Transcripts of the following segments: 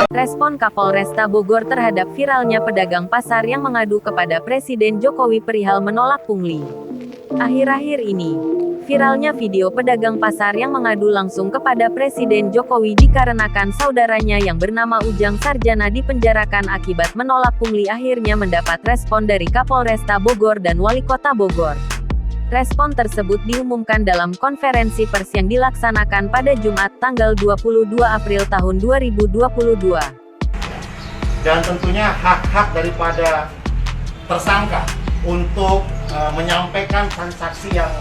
Respon Kapolresta Bogor terhadap viralnya pedagang pasar yang mengadu kepada Presiden Jokowi perihal menolak pungli. Akhir-akhir ini, viralnya video pedagang pasar yang mengadu langsung kepada Presiden Jokowi dikarenakan saudaranya yang bernama Ujang Sarjana dipenjarakan akibat menolak pungli akhirnya mendapat respon dari Kapolresta Bogor dan Wali Kota Bogor. Respon tersebut diumumkan dalam konferensi pers yang dilaksanakan pada Jumat tanggal 22 April tahun 2022. Dan tentunya hak-hak daripada tersangka untuk menyampaikan transaksi yang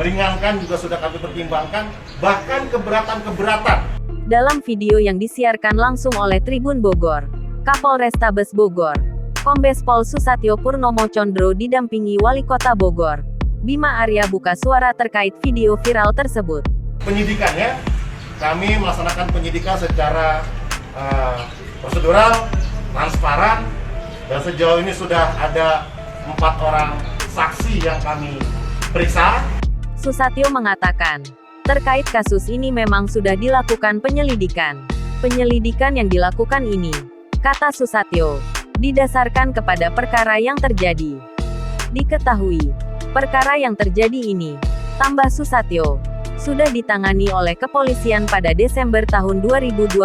meringankan juga sudah kami pertimbangkan, bahkan keberatan-keberatan. Dalam video yang disiarkan langsung oleh Tribun Bogor, Kapolrestabes Bogor, Kombes Pol Susatyo Purnomo Condro didampingi Wali Kota Bogor, Bima Arya buka suara terkait video viral tersebut. Penyidikannya, kami melaksanakan penyidikan secara prosedural, transparan, dan sejauh ini sudah ada 4 orang saksi yang kami periksa. Susatyo mengatakan, terkait kasus ini memang sudah dilakukan penyelidikan. Penyelidikan yang dilakukan ini, kata Susatyo, didasarkan kepada perkara yang terjadi. Diketahui, perkara yang terjadi ini, tambah Susatyo, sudah ditangani oleh kepolisian pada Desember tahun 2021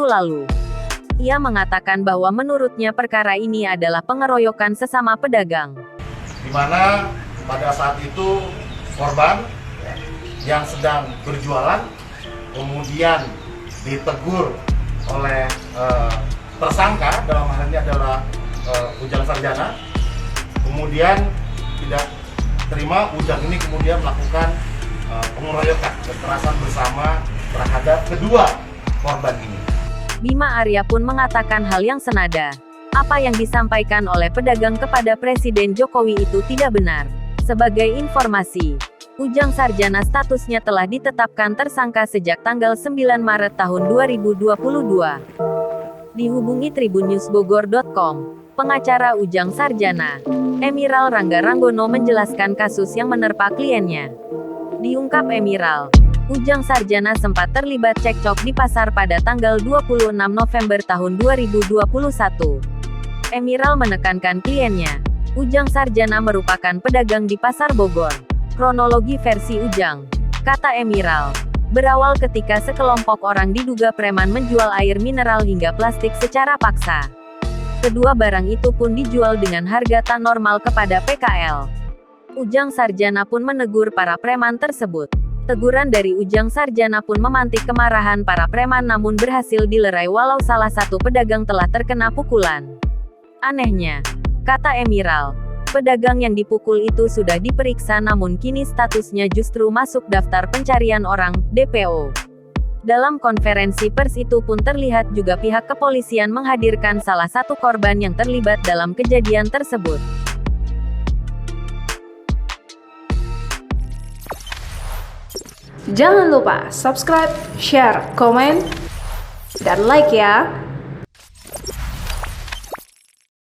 lalu. Ia mengatakan bahwa menurutnya perkara ini adalah pengeroyokan sesama pedagang. Di mana pada saat itu korban yang sedang berjualan kemudian ditegur oleh tersangka, dalam hal ini adalah Ujang Sarjana, kemudian tidak terima. Ujang ini kemudian melakukan pengeroyokan, kekerasan bersama terhadap kedua korban ini. Bima Arya pun mengatakan hal yang senada. Apa yang disampaikan oleh pedagang kepada Presiden Jokowi itu tidak benar. Sebagai informasi, Ujang Sarjana statusnya telah ditetapkan tersangka sejak tanggal 9 Maret tahun 2022. Dihubungi tribunnewsbogor.com, pengacara Ujang Sarjana, Emiral Rangga Ranggono menjelaskan kasus yang menerpa kliennya. Diungkap Emiral, Ujang Sarjana sempat terlibat cekcok di pasar pada tanggal 26 November tahun 2021. Emiral menekankan kliennya, Ujang Sarjana merupakan pedagang di Pasar Bogor. Kronologi versi Ujang, kata Emiral, berawal ketika sekelompok orang diduga preman menjual air mineral hingga plastik secara paksa. Kedua barang itu pun dijual dengan harga tak normal kepada PKL. Ujang Sarjana pun menegur para preman tersebut. Teguran dari Ujang Sarjana pun memantik kemarahan para preman namun berhasil dilerai walau salah satu pedagang telah terkena pukulan. Anehnya, kata Emiral, pedagang yang dipukul itu sudah diperiksa namun kini statusnya justru masuk daftar pencarian orang, DPO. Dalam konferensi pers itu pun terlihat juga pihak kepolisian menghadirkan salah satu korban yang terlibat dalam kejadian tersebut. Jangan lupa subscribe, share, komen, dan like ya!